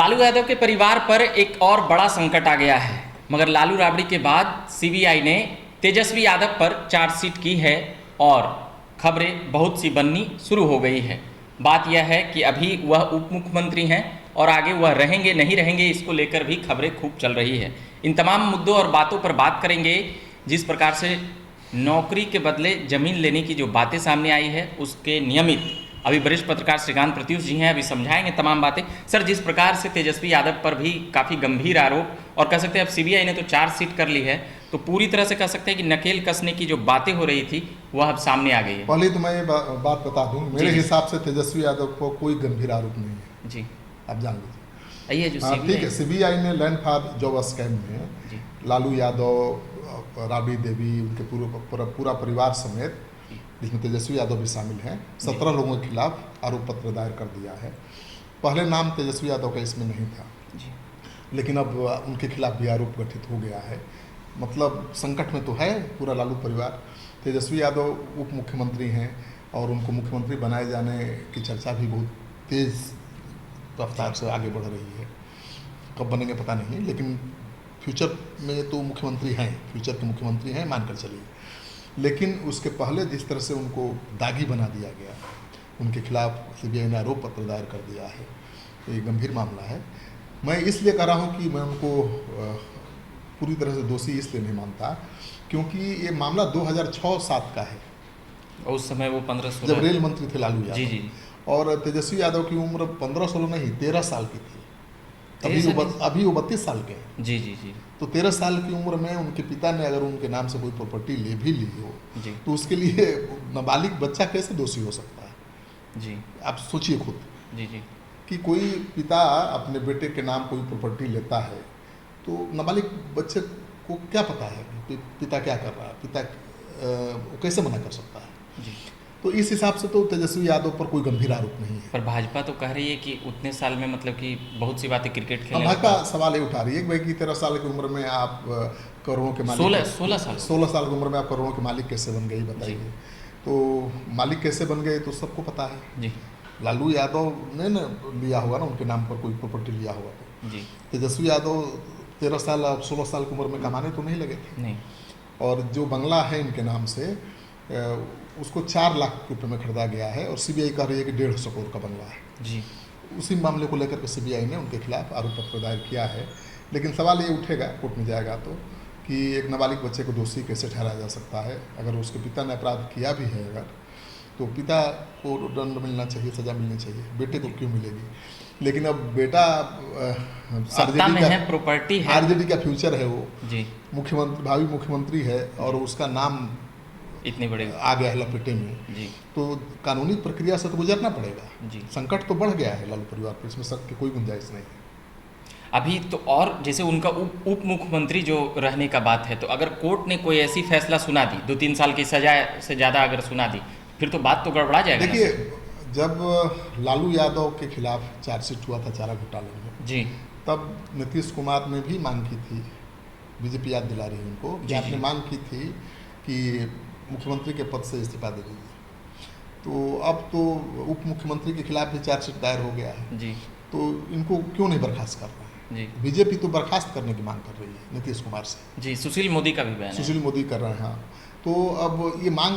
लालू यादव के परिवार पर एक और बड़ा संकट आ गया है। मगर लालू राबड़ी के बाद सीबीआई ने तेजस्वी यादव पर चार्जशीट की है और खबरें बहुत सी बननी शुरू हो गई है। बात यह है कि अभी वह उप मुख्यमंत्री हैं और आगे वह रहेंगे नहीं रहेंगे, इसको लेकर भी खबरें खूब चल रही है। इन तमाम मुद्दों और बातों पर बात करेंगे। जिस प्रकार से नौकरी के बदले जमीन लेने की जो बातें सामने आई है, उसके नियमित अभी वरिष्ठ पत्रकार श्रीकांत प्रत्युष जी हैं, अभी समझाएंगे तमाम बातें। सर, जिस प्रकार से तेजस्वी यादव पर भी काफ़ी गंभीर आरोप और कह सकते हैं अब सीबीआई ने तो चार्जशीट कर ली है, तो पूरी तरह से कह सकते हैं कि नकेल कसने की जो बातें हो रही थी वह अब सामने आ गई है। पहले तो मैं ये बात बता दूं, मेरे हिसाब से तेजस्वी यादव को कोई गंभीर आरोप नहीं है जी, आप जान लीजिए। ये जो ठीक है, सीबीआई ने लैंड फॉर जॉब स्कैम में लालू यादव, राबड़ी देवी, उनके पूरा परिवार समेत, जिसमें तेजस्वी यादव भी शामिल हैं, 17 लोगों के खिलाफ आरोप पत्र दायर कर दिया है। पहले नाम तेजस्वी यादव का इसमें नहीं था जी, लेकिन अब उनके खिलाफ भी आरोप गठित हो गया है। मतलब संकट में तो है पूरा लालू परिवार। तेजस्वी यादव उप मुख्यमंत्री हैं और उनको मुख्यमंत्री बनाए जाने की चर्चा भी बहुत तेज़ रफ्तार से आगे बढ़ रही है। कब बनेंगे पता नहीं, लेकिन फ्यूचर में तो मुख्यमंत्री हैं, फ्यूचर के मुख्यमंत्री हैं, मानकर चलिए। लेकिन उसके पहले जिस तरह से उनको दागी बना दिया गया, उनके खिलाफ सीबीआई ने आरोप पत्र दायर कर दिया है, तो ये गंभीर मामला है। मैं इसलिए कह रहा हूँ कि मैं उनको पूरी तरह से दोषी इसलिए नहीं मानता क्योंकि ये मामला 2006-07 का है। और उस समय वो 15-16 जब रेल मंत्री थे लालू यादव जी, और तेजस्वी यादव की उम्र 15-16 नहीं 13 साल की थी। अभी वो 32 साल के हैं जी। तो 13 साल की उम्र में उनके पिता ने अगर उनके नाम से कोई प्रॉपर्टी ले भी ली हो तो उसके लिए नाबालिग बच्चा कैसे दोषी हो सकता है जी? आप सोचिए खुद जी कि कोई पिता अपने बेटे के नाम कोई प्रॉपर्टी लेता है तो नाबालिग बच्चे को क्या पता है कि पिता क्या कर रहा है, पिता वो कैसे मना कर सकता है जी? तो इस हिसाब से तो तेजस्वी यादव पर कोई गंभीर आरोप नहीं है। पर भाजपा तो कह रही है कि उतने साल में मतलब कि बहुत सी बातें क्रिकेट खेलने भाजपा सवाल ये उठा रही है कि भाई कि 13 साल की उम्र में आप करोड़ों के मालिक 16 साल की उम्र में आप करोड़ों के मालिक कैसे बन गए बताइए। तो मालिक कैसे बन गए तो सबको पता है जी। लालू यादव ने न लिया होगा ना उनके नाम पर कोई प्रॉपर्टी लिया होगा तो जी। तेजस्वी यादव 13 साल 16 साल की उम्र में कमाने तो नहीं लगे थे नहीं। और जो बंगला है इनके नाम से उसको 4 लाख रुपए में खरीदा गया है और सीबीआई कह रही है कि 150 करोड़ का बंगला है जी। उसी मामले को लेकर के सीबीआई ने उनके खिलाफ आरोप पत्र दायर किया है। लेकिन सवाल ये उठेगा कोर्ट में जाएगा तो कि एक नाबालिग बच्चे को दोषी कैसे ठहराया जा सकता है। अगर उसके पिता ने अपराध किया भी है अगर तो पिता को दंड मिलना चाहिए, सजा मिलनी चाहिए, बेटे को क्यों मिलेगी? लेकिन अब बेटा प्रॉपर्टी है, आरजेडी का फ्यूचर है, वो जी मुख्यमंत्री, भावी मुख्यमंत्री है और उसका नाम इतने बड़े आ गया है लपेटे में जी। तो कानूनी प्रक्रिया से तो गुजरना पड़ेगा जी। संकट तो बढ़ गया है लालू परिवार पर, इसमें शक की कोई गुंजाइश नहीं है अभी तो। और जैसे उनका उप मुख्यमंत्री जो रहने का बात है, तो अगर कोर्ट ने कोई ऐसी फैसला सुना दी, 2-3 साल की सजा से ज़्यादा अगर सुना दी, फिर तो बात तो गड़बड़ा जाएगा। देखिए, जब लालू यादव के खिलाफ चार्जशीट हुआ था चारा घोटाले में जी, तब नीतीश कुमार ने भी मांग की थी, बीजेपी याद दिला रही है उनको, आपने मांग की थी कि मुख्यमंत्री के पद से इस्तीफा दे दीजिए। तो अब तो उप मुख्यमंत्री के खिलाफ भी चार्जशीट दायर हो गया है जी। तो इनको क्यों नहीं बर्खास्त कर रहे हैं जी? बीजेपी तो बर्खास्त करने की मांग कर रही है नीतीश कुमार से जी। सुशील मोदी का भी बयान है, सुशील मोदी कर रहे हैं। हाँ, तो अब ये मांग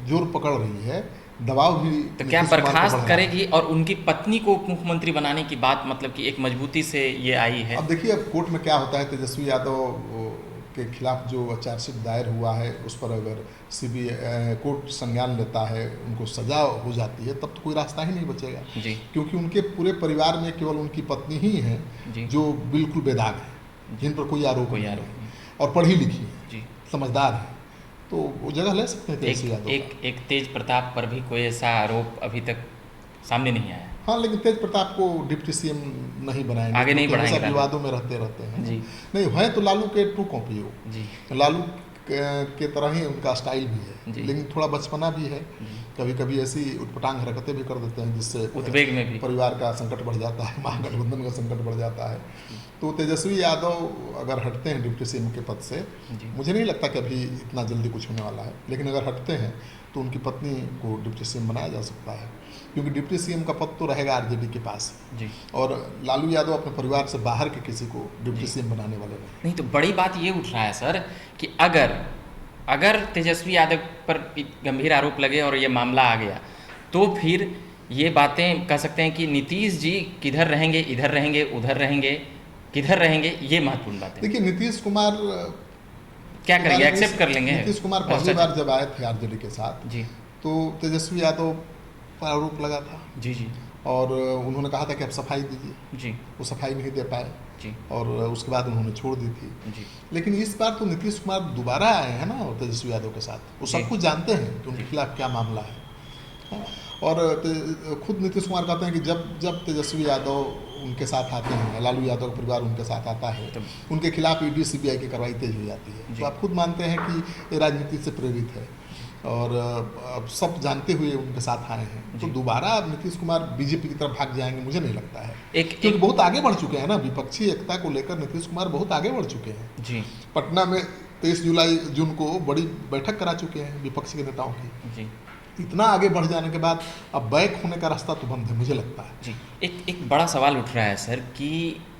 जोर पकड़ रही है, दबाव भी तो क्या बर्खास्त करेगी? और उनकी पत्नी को उप मुख्यमंत्री बनाने की बात मतलब कि एक मजबूती से ये आई है। अब देखिए, अब कोर्ट में क्या होता है। तेजस्वी यादव के खिलाफ जो चार्जशीट दायर हुआ है उस पर अगर सीबीआई कोर्ट संज्ञान लेता है, उनको सजा हो जाती है, तब तो कोई रास्ता ही नहीं बचेगा जी। क्योंकि उनके पूरे परिवार में केवल उनकी पत्नी ही है जो बिल्कुल बेदाग है, जिन पर कोई आरोप नहीं और पढ़ी लिखी है जी, समझदार है, तो वो जगह ले सकते हैं तेजस्वी यादव। एक तेज प्रताप पर भी कोई ऐसा आरोप अभी तक सामने नहीं आया। हाँ, लेकिन तेज प्रताप को डिप्टी सीएम नहीं बनाएंगे, आगे नहीं बढ़ाएंगे, विवादों में रहते हैं जी। नहीं है तो लालू के ट्रू कॉपी हो जी, लालू के तरह ही उनका स्टाइल भी है, लेकिन थोड़ा बचपना भी है, कभी कभी ऐसी उटपटांग हरकतें भी कर देते हैं जिससे उद्वेग में भी परिवार का संकट बढ़ जाता है, महागठबंधन का संकट बढ़ जाता है। तो तेजस्वी यादव अगर हटते हैं डिप्टी सीएम के पद से, मुझे नहीं लगता कि अभी इतना जल्दी कुछ होने वाला है, लेकिन अगर हटते हैं तो उनकी पत्नी को डिप्टी सीएम बनाया जा सकता है, क्योंकि डिप्टी सीएम का पद तो रहेगा आरजेडी के पास, जी। और लालू यादव अपने परिवार से बाहर के किसी को डिप्टी सीएम बनाने वाले नहीं। तो बड़ी बात ये उठ रहा है सर कि अगर तेजस्वी यादव पर गंभीर आरोप लगे और ये मामला आ गया, तो फिर ये बातें कह सकते हैं कि नीतीश जी किधर रहेंगे, इधर रहेंगे, उधर रहेंगे, किधर रहेंगे, ये महत्वपूर्ण बात है। देखिए नीतीश कुमार क्या करेंगे, एक्सेप्ट कर लेंगे? नीतीश कुमार पहली बार जब आए थे आरजेडी के साथ जी, तो तेजस्वी यादव पर आरोप लगा था जी जी और उन्होंने कहा था कि आप सफाई दीजिए, जी वो सफाई नहीं दे पाए जी और उसके बाद उन्होंने छोड़ दी थी। जी लेकिन इस बार तो नीतीश कुमार दोबारा आए हैं ना तेजस्वी यादव के साथ, वो सब जी। कुछ जानते हैं कि उनके खिलाफ क्या मामला है। हाँ, और खुद नीतीश कुमार कहते हैं कि जब तेजस्वी यादव उनके साथ आते हैं, लालू यादव का परिवार उनके साथ आता है, तो उनके खिलाफ ईडी सीबीआई की कार्रवाई तेज हो जाती है। जी। तो आप खुद मानते हैं कि ये राजनीति से प्रेरित है और अब सब जानते हुए उनके साथ आए हैं, तो जी। दोबारा अब नीतीश कुमार बीजेपी की तरफ भाग जाएंगे मुझे नहीं लगता है, एक क्योंकि बहुत आगे बढ़ चुके हैं ना, विपक्षी एकता को लेकर नीतीश कुमार बहुत आगे बढ़ चुके हैं। जी पटना में 23 जून को बड़ी बैठक करा चुके हैं विपक्ष के नेताओं की। जी इतना आगे बढ़ जाने के बाद अब बैक होने का रास्ता तो बंद है मुझे लगता है। जी एक बड़ा सवाल उठ रहा है सर कि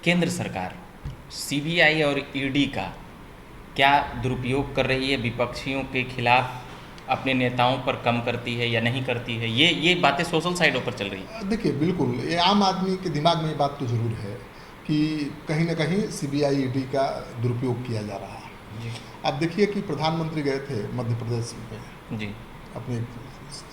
केंद्र सरकार सीबीआई और ईडी का क्या दुरुपयोग कर रही है, विपक्षियों के खिलाफ अपने नेताओं पर कम करती है या नहीं करती है, ये बातें सोशल साइडों पर चल रही है। देखिए बिल्कुल ये आम आदमी के दिमाग में ये बात तो जरूर है कि कहीं ना कहीं सीबीआई ईडी का दुरुपयोग किया जा रहा है। जी अब देखिए कि प्रधानमंत्री गए थे मध्य प्रदेश में, जी अपनी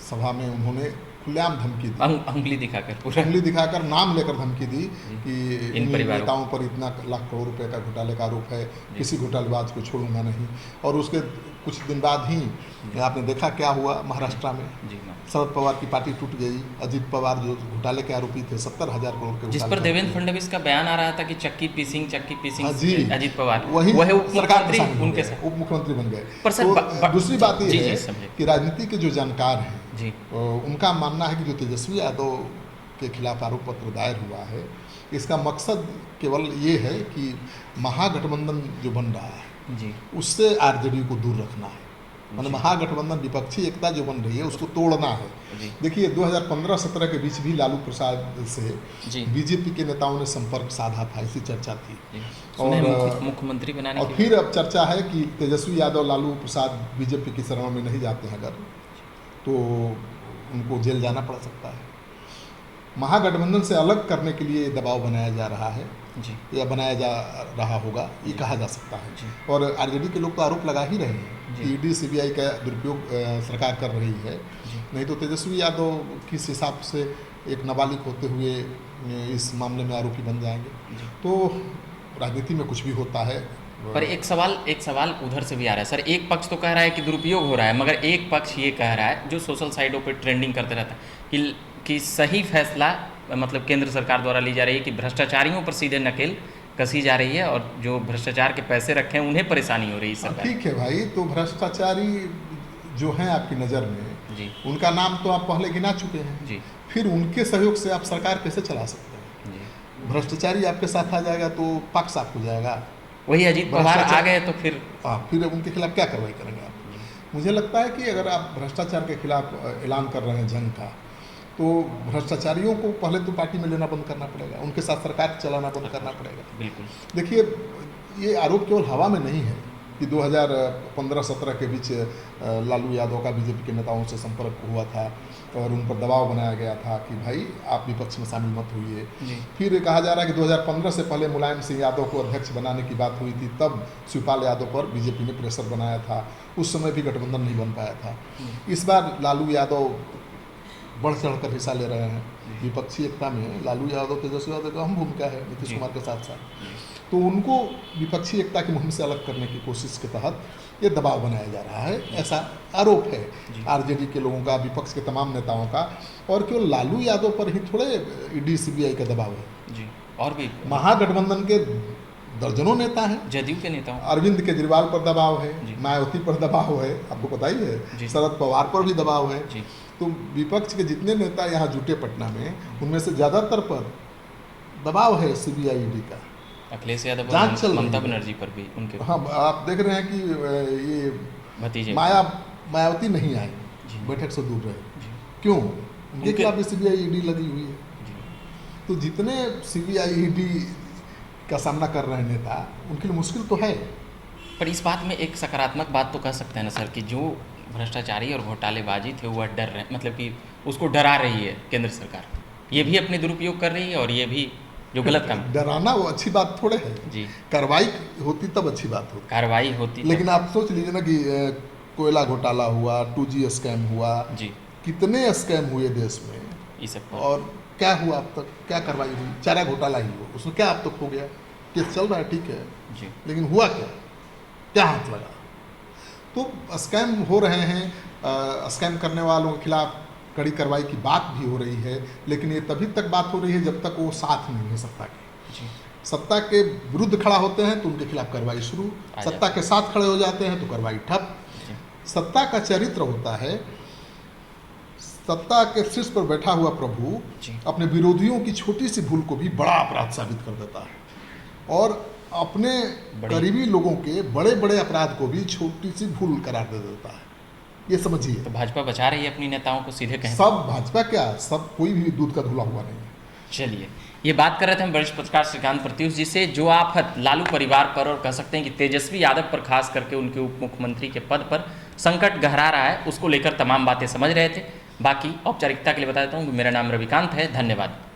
सभा में उन्होंने खुलेआम धमकी दी, अंगुली दिखाकर पूरा उंगली दिखाकर नाम लेकर धमकी दी कि इन परिवारों नेताओं पर इतना लाख करोड़ रुपए का घोटाले का आरोप है, किसी घोटालेबाज को छोड़ूंगा नहीं। और उसके कुछ दिन बाद ही आपने देखा क्या हुआ महाराष्ट्र में, जी मैम, शरद पवार की पार्टी टूट गई। अजीत पवार जो घोटाले के आरोपी थे 70,000 करोड़ के जिस घोटाले पर के देवेंद्र आरोपी। फडणवीस का बयान आ रहा था कि चक्की हाँ पीसिंग जी, अजीत पवार वही वो है उप सरकार में मुख्यमंत्री शामिल हो उनके गए, साथ। उप मुख्यमंत्री बन गए। पर सर तो दूसरी बात जी, ये जी, है समझे। कि राजनीति के जो जानकार हैं जी उनका मानना है कि जो तेजस्वी यादव के खिलाफ आरोप पत्र दायर हुआ है, इसका मकसद केवल ये है कि महागठबंधन जो बन रहा है जी उससे आरजेडी को दूर रखना है। मतलब जी। महागठबंधन विपक्षी एकता जो बन रही है उसको तोड़ना है। जी देखिए 2015-17 के बीच भी लालू प्रसाद से जी बीजेपी के नेताओं ने संपर्क साधा था, ऐसी चर्चा थी। जी सुने हैं और मुख्यमंत्री बनाने और की फिर अब चर्चा है कि तेजस्वी यादव लालू प्रसाद बीजेपी की शरण में नहीं जाते हैं अगर, तो उनको जेल जाना पड़ सकता है। महागठबंधन से अलग करने के लिए दबाव बनाया जा रहा है जी या बनाया जा रहा होगा, ये कहा जा सकता है। जी। और आरजेडी के लोग तो आरोप लगा ही रहे हैं जी। कि ईडी सीबीआई का दुरुपयोग सरकार कर रही है। जी नहीं तो तेजस्वी यादव किस हिसाब से एक नाबालिग होते हुए इस मामले में आरोपी बन जाएंगे। जी। तो राजनीति में कुछ भी होता है। पर एक सवाल उधर से भी आ रहा है सर। एक पक्ष तो कह रहा है कि दुरुपयोग हो रहा है, मगर एक पक्ष ये कह रहा है जो सोशल साइटों पे ट्रेंडिंग करते रहता है कि सही फैसला मतलब केंद्र सरकार द्वारा ली जा रही है, कि भ्रष्टाचारियों पर सीधे नकेल कसी जा रही है और जो भ्रष्टाचार के पैसे रखे हैं उन्हें परेशानी हो रही है सरकार। ठीक है भाई, तो भ्रष्टाचारी जो हैं आपकी नज़र में, जी उनका नाम तो आप पहले गिना चुके हैं, जी फिर उनके सहयोग से आप सरकार कैसे चला सकते हैं? जी भ्रष्टाचारी आपके साथ आ जाएगा तो पक्ष साफ हो जाएगा। वही अजीत पवार आ गए तो फिर फिर उनके खिलाफ क्या कार्रवाई करेंगे आप? मुझे लगता है कि अगर आप भ्रष्टाचार के खिलाफ ऐलान कर रहे हैं जंग का, तो भ्रष्टाचारियों को पहले तो पार्टी में लेना बंद करना पड़ेगा, उनके साथ सरकार चलाना बंद करना पड़ेगा। बिल्कुल। देखिए ये आरोप केवल हवा में नहीं है कि 2015-17 के बीच लालू यादव का बीजेपी के नेताओं से संपर्क हुआ था और उन पर दबाव बनाया गया था कि भाई आप विपक्ष में शामिल मत होइए। फिर ये कहा जा रहा है कि 2015 से पहले मुलायम सिंह यादव को अध्यक्ष बनाने की बात हुई थी, तब शिवपाल यादव पर बीजेपी ने प्रेशर बनाया था, उस समय भी गठबंधन नहीं बन पाया था। इस बार लालू यादव बढ़ चढ़कर हिस्सा ले रहे हैं विपक्षी एकता में। लालू यादव तेजस्वी यादव की अहम भूमिका है नीतीश कुमार के साथ साथ, तो उनको विपक्षी एकता की मुहिम से अलग करने की कोशिश के तहत ये दबाव बनाया जा रहा है, ऐसा आरोप है आरजेडी के लोगों का, विपक्ष के तमाम नेताओं का। और केवल लालू यादव पर ही थोड़े ईडी सीबीआई का दबाव है जी, और भी महागठबंधन के दर्जनों नेता हैं, जदयू के नेताओं, अरविंद केजरीवाल पर दबाव है, जी। मायावती पर दबाव है, आपको पता ही है, जी। शरद पवार पर भी दबाव है। जी तो विपक्ष के जितने नेता यहाँ जुटे पटना में, उनमें से ज़्यादातर पर दबाव है सीबीआई ईडी का। अखिलेश यादव जांच और चल रही ममता है। बनर्जी पर भी उनके हाँ, आप देख रहे हैं कि ये भतीजे मायावती नहीं आई, जी। बैठक से दूर रहे। जी। क्यों? उनके उनके- खिलाफ भी सीबीआई ईडी लगी हुई है। जी। तो जितने सीबीआई ईडी का सामना कर रहे हैं नेता, उनके लिए मुश्किल तो है। पर इस बात में एक सकारात्मक बात तो कह सकते हैं ना सर कि जो भ्रष्टाचारी और घोटालेबाजी थे वह डर रहे, मतलब कि उसको डरा रही है केंद्र सरकार, ये भी अपने दुरुपयोग कर रही है और ये भी जो गलत काम। डराना वो अच्छी बात थोड़े है। जी। कार्रवाई होती तब अच्छी बात होती। कार्रवाई होती तो- लेकिन आप सोच लीजिए ना कि कोयला घोटाला हुआ, 2G स्कैम हुआ, जी, कितने स्कैम हुए देश में, ये सब पर। और क्या हुआ अब तक? क्या कार्रवाई हुई? चारा घोटाला ही हुआ, उसमें क्या अब तक हो गया? केस चल रहा है, ठीक है, जी। लेकिन हुआ क्या? क्या हाथ लगा? तो स्कैम हो रहे हैं, स्कैम करने वालों के खिलाफ कड़ी कार्रवाई की बात भी हो रही है, लेकिन ये तभी तक बात हो रही है जब तक वो साथ नहीं है सत्ता के। जी। सत्ता के विरुद्ध खड़ा होते हैं तो उनके खिलाफ कार्रवाई शुरू, आ सत्ता के साथ खड़े हो जाते हैं तो कार्रवाई ठप। जी। सत्ता का चरित्र होता है, सत्ता के शीर्ष पर बैठा हुआ प्रभु जी। अपने विरोधियों की छोटी सी भूल को भी बड़ा अपराध साबित कर देता है, और अपने करीबी लोगों के बड़े बड़े अपराध को भी छोटी सी भूल करार दे देता है। ये समझिए। तो भाजपा बचा रही है अपनी नेताओं को, सीधे कहें। सब भाजपा क्या, सब कोई भी दूध का धुला हुआ नहीं है। चलिए, ये बात कर रहे थे हम वरिष्ठ पत्रकार श्रीकांत प्रत्युष जी से, जो आफत लालू परिवार पर और कह सकते हैं कि तेजस्वी यादव पर खास करके उनके उप मुख्यमंत्री के पद पर संकट गहरा रहा है, उसको लेकर तमाम बातें समझ रहे थे। बाकी औपचारिकता के लिए बता देता हूँ, मेरा नाम रविकांत है। धन्यवाद।